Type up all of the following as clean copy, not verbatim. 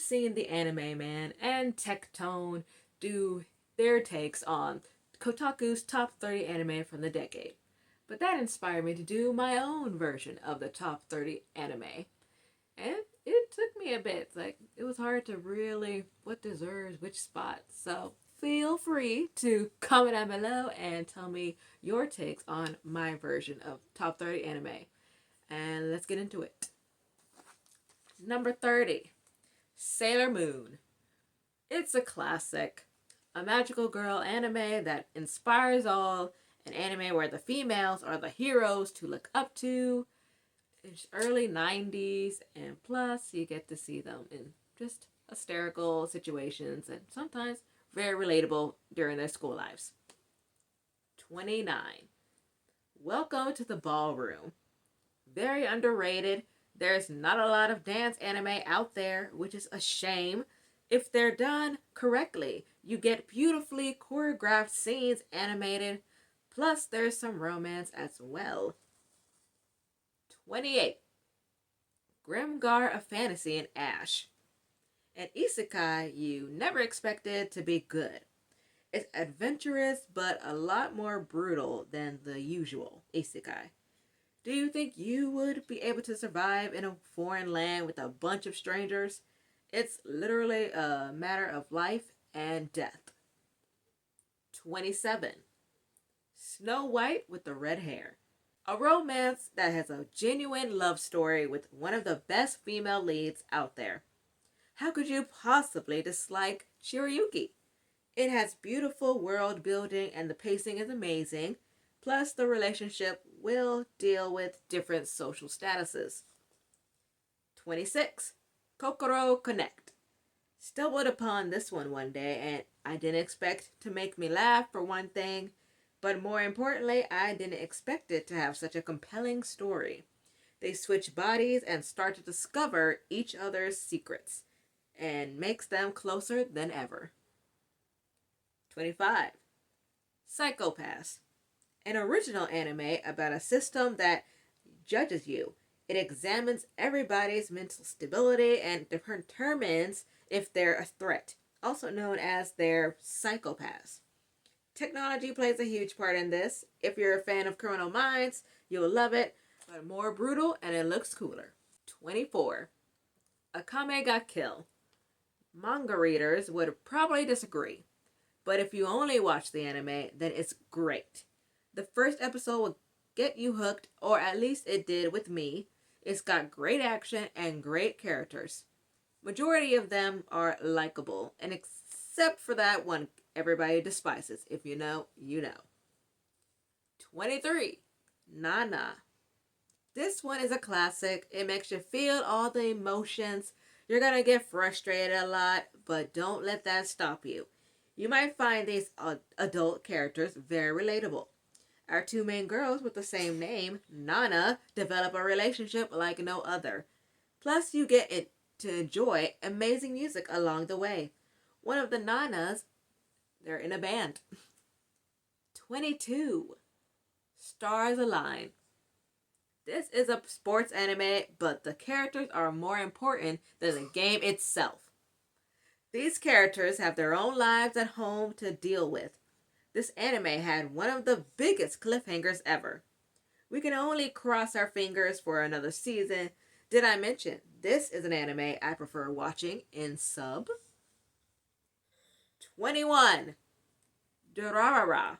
seen the Anime Man and Tectone do their takes on Kotaku's top 30 anime from the decade. But that inspired me to do my own version of the top 30 anime. And it took me a bit. Like, it was hard to really what deserves which spot. So feel free to comment down below and tell me your takes on my version of top 30 anime. And let's get into it. Number 30, Sailor Moon. It's a classic. A magical girl anime that inspires all. An anime where the females are the heroes to look up to. It's early 90s, and plus you get to see them in just hysterical situations and sometimes very relatable during their school lives. 29. Welcome to the Ballroom. Very underrated. There's not a lot of dance anime out there, which is a shame. If they're done correctly, you get beautifully choreographed scenes animated, plus there's some romance as well. 28. Grimgar of Fantasy and Ash. An isekai you never expected to be good. It's adventurous, but a lot more brutal than the usual isekai. Do you think you would be able to survive in a foreign land with a bunch of strangers? It's literally a matter of life and death. 27. Snow White with the Red Hair. A romance that has a genuine love story with one of the best female leads out there. How could you possibly dislike Shirayuki? It has beautiful world building and the pacing is amazing. Plus, the relationship will deal with different social statuses. 26. Kokoro Connect. Stumbled upon this one day, and I didn't expect to make me laugh for one thing, but more importantly, I didn't expect it to have such a compelling story. They switch bodies and start to discover each other's secrets, and makes them closer than ever. 25. Psycho-Pass. An original anime about a system that judges you. It examines everybody's mental stability and determines if they're a threat, also known as their psychopaths. Technology plays a huge part in this. If you're a fan of Criminal Minds, you'll love it, but more brutal and it looks cooler. 24. Akame ga Kill. Manga readers would probably disagree, but if you only watch the anime, then it's great. The first episode will get you hooked, or at least it did with me. It's got great action and great characters. Majority of them are likable, and except for that one everybody despises. If you know, you know. 23. Nana. This one is a classic. It makes you feel all the emotions. You're gonna get frustrated a lot, but don't let that stop you. You might find these adult characters very relatable. Our two main girls with the same name, Nana, develop a relationship like no other. Plus, you get to enjoy amazing music along the way. One of the Nanas, they're in a band. 22. Stars Align. This is a sports anime, but the characters are more important than the game itself. These characters have their own lives at home to deal with. This anime had one of the biggest cliffhangers ever. We can only cross our fingers for another season. Did I mention this is an anime I prefer watching in sub? 21. Durarara.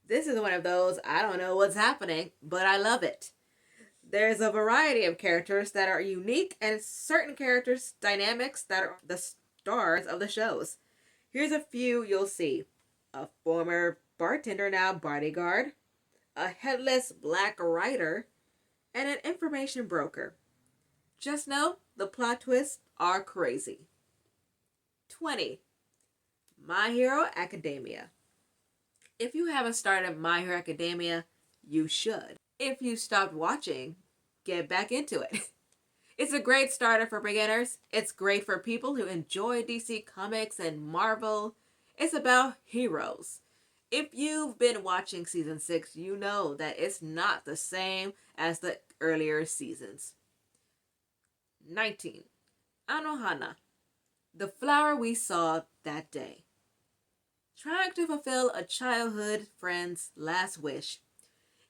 This is one of those I don't know what's happening, but I love it. There's a variety of characters that are unique and certain characters' dynamics that are the stars of the shows. Here's a few you'll see. A former bartender, now bodyguard, a headless black writer, and an information broker. Just know the plot twists are crazy. 20. My Hero Academia. If you haven't started My Hero Academia, you should. If you stopped watching, get back into it. It's a great starter for beginners. It's great for people who enjoy DC Comics and Marvel. It's about heroes. If you've been watching season 6, you know that it's not the same as the earlier seasons. 19. Anohana. The flower we saw that day. Trying to fulfill a childhood friend's last wish.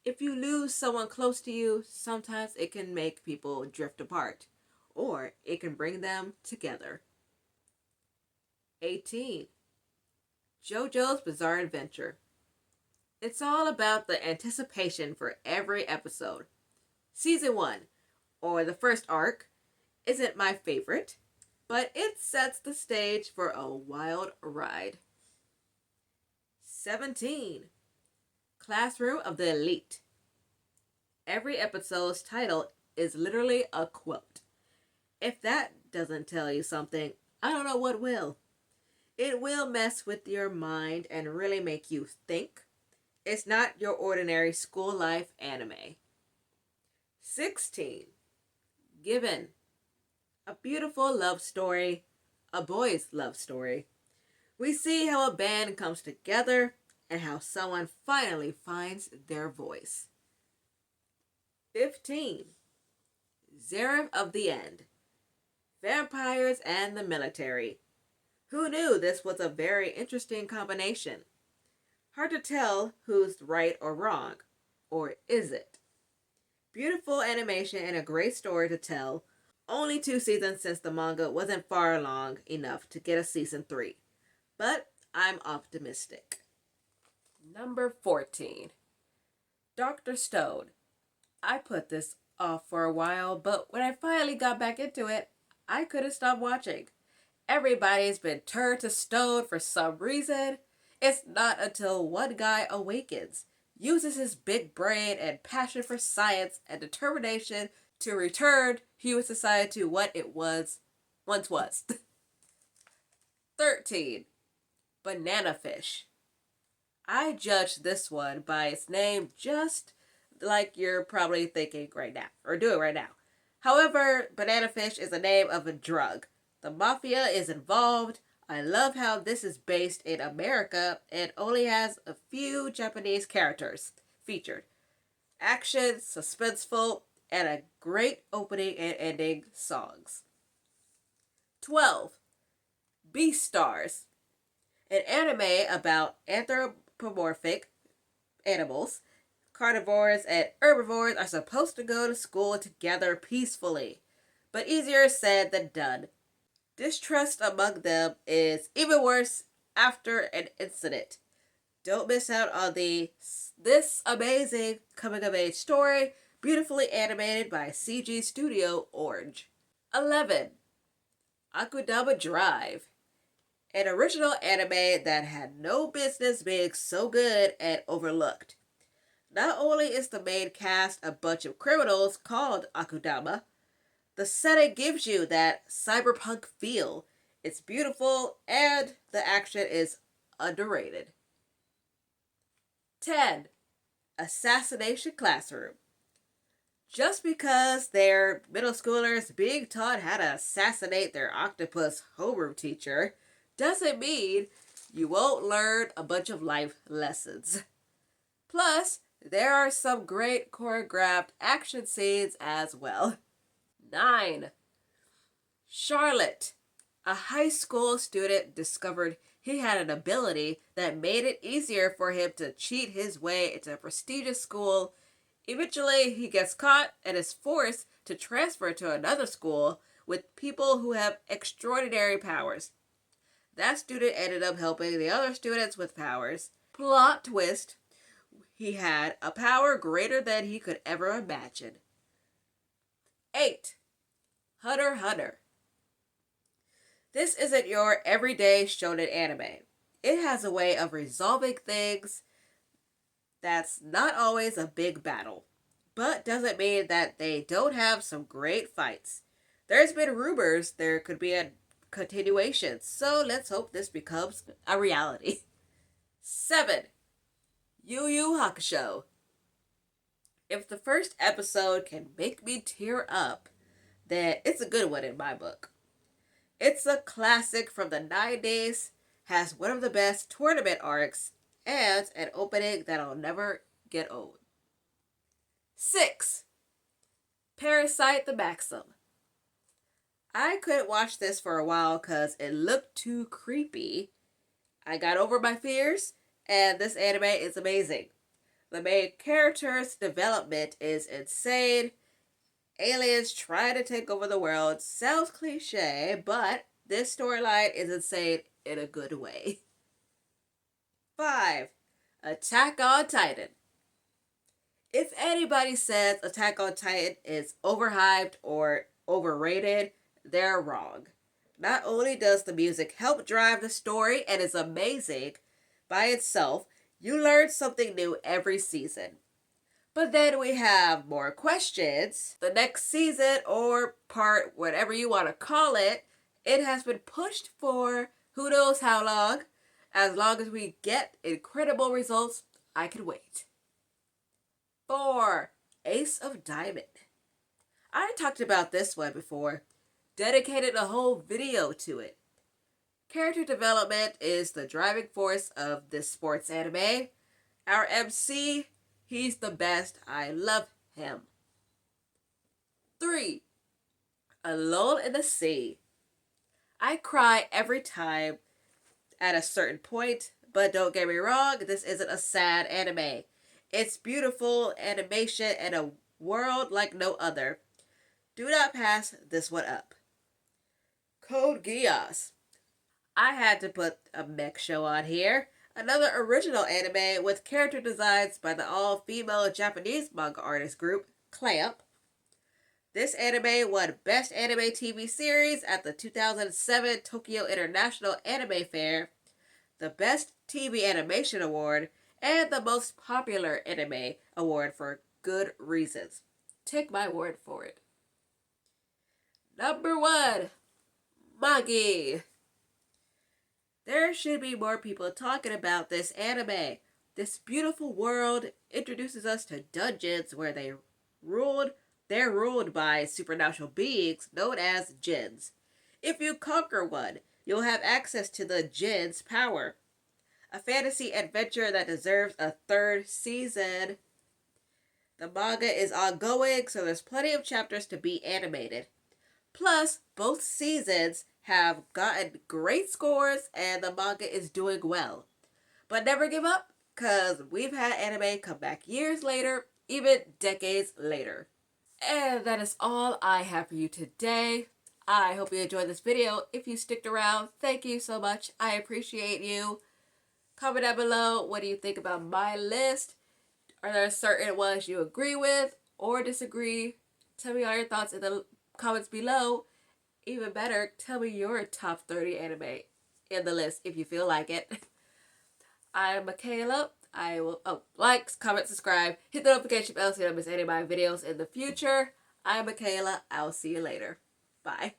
If you lose someone close to you, sometimes it can make people drift apart, or it can bring them together. 18. JoJo's Bizarre Adventure. It's all about the anticipation for every episode. Season 1, or the first arc, isn't my favorite, but it sets the stage for a wild ride. 17. Classroom of the Elite. Every episode's title is literally a quote. If that doesn't tell you something, I don't know what will. It will mess with your mind and really make you think. It's not your ordinary school life anime. 16. Given. A beautiful love story, a boy's love story. We see how a band comes together and how someone finally finds their voice. 15. Seraph of the End. Vampires and the military. Who knew this was a very interesting combination? Hard to tell who's right or wrong. Or is it? Beautiful animation and a great story to tell. Only 2 seasons since the manga wasn't far along enough to get a season 3. But I'm optimistic. Number 14. Dr. Stone. I put this off for a while, but when I finally got back into it, I couldn't stop watching. Everybody's been turned to stone for some reason. It's not until one guy awakens, uses his big brain and passion for science and determination to return human society to what it once was. 13. Banana Fish. I judged this one by its name just like you're probably thinking right now, or doing right now. However, Banana Fish is the name of a drug. The mafia is involved. I love how this is based in America and only has a few Japanese characters featured. Action, suspenseful, and a great opening and ending songs. 12. Beastars. An anime about anthropomorphic animals. Carnivores and herbivores are supposed to go to school together peacefully, but easier said than done. Distrust among them is even worse after an incident. Don't miss out on this amazing coming-of-age story, beautifully animated by CG Studio Orange. 11. Akudama Drive. An original anime that had no business being so good and overlooked. Not only is the main cast a bunch of criminals called Akudama, the setting gives you that cyberpunk feel. It's beautiful and the action is underrated. 10. Assassination Classroom. Just because they're middle schoolers being taught how to assassinate their octopus homeroom teacher doesn't mean you won't learn a bunch of life lessons. Plus, there are some great choreographed action scenes as well. 9. Charlotte. A high school student discovered he had an ability that made it easier for him to cheat his way into a prestigious school. Eventually, he gets caught and is forced to transfer to another school with people who have extraordinary powers. That student ended up helping the other students with powers. Plot twist. He had a power greater than he could ever imagine. 8. Hunter x Hunter. This isn't your everyday shonen anime. It has a way of resolving things that's not always a big battle, but doesn't mean that they don't have some great fights. There's been rumors there could be a continuation, so let's hope this becomes a reality. 7. Yu Hakusho. If the first episode can make me tear up, then it's a good one in my book. It's a classic from the 90s, has one of the best tournament arcs, and an opening that'll never get old. 6. Parasite the Maxim. I couldn't watch this for a while because it looked too creepy. I got over my fears, and this anime is amazing. The main character's development is insane. Aliens trying to take over the world sounds cliche, but this storyline is insane in a good way. 5. Attack on Titan. If anybody says Attack on Titan is overhyped or overrated, they're wrong. Not only does the music help drive the story and is amazing by itself, you learn something new every season. But then we have more questions. The next season, or part, whatever you want to call it, it has been pushed for who knows how long. As long as we get incredible results, I can wait. 4. Ace of Diamond. I talked about this one before. Dedicated a whole video to it. Character development is the driving force of this sports anime. Our MC, he's the best. I love him. 3. Alone in the Sea. I cry every time at a certain point, but don't get me wrong, this isn't a sad anime. It's beautiful animation and a world like no other. Do not pass this one up. Code Geass. I had to put a mech show on here. Another original anime with character designs by the all-female Japanese manga artist group, Clamp. This anime won Best Anime TV Series at the 2007 Tokyo International Anime Fair, the Best TV Animation Award, and the Most Popular Anime Award for good reasons. Take my word for it. Number 1. Magi. There should be more people talking about this anime. This beautiful world introduces us to dungeons where they're ruled by supernatural beings known as djinns. If you conquer one, you'll have access to the djinn's power. A fantasy adventure that deserves a 3rd season. The manga is ongoing, so there's plenty of chapters to be animated. Plus, both seasons have gotten great scores and the manga is doing well. But never give up, because we've had anime come back years later, even decades later. And that is all I have for you today. I hope you enjoyed this video. If you sticked around, thank you so much. I appreciate you. Comment down below, what do you think about my list? Are there certain ones you agree with or disagree? Tell me all your thoughts in the comments below. Even better, tell me your top 30 anime in the list if you feel like it. I'm Michaela. I will like, comment, subscribe, hit the notification bell so you don't miss any of my videos in the future. I'm Michaela. I'll see you later. Bye.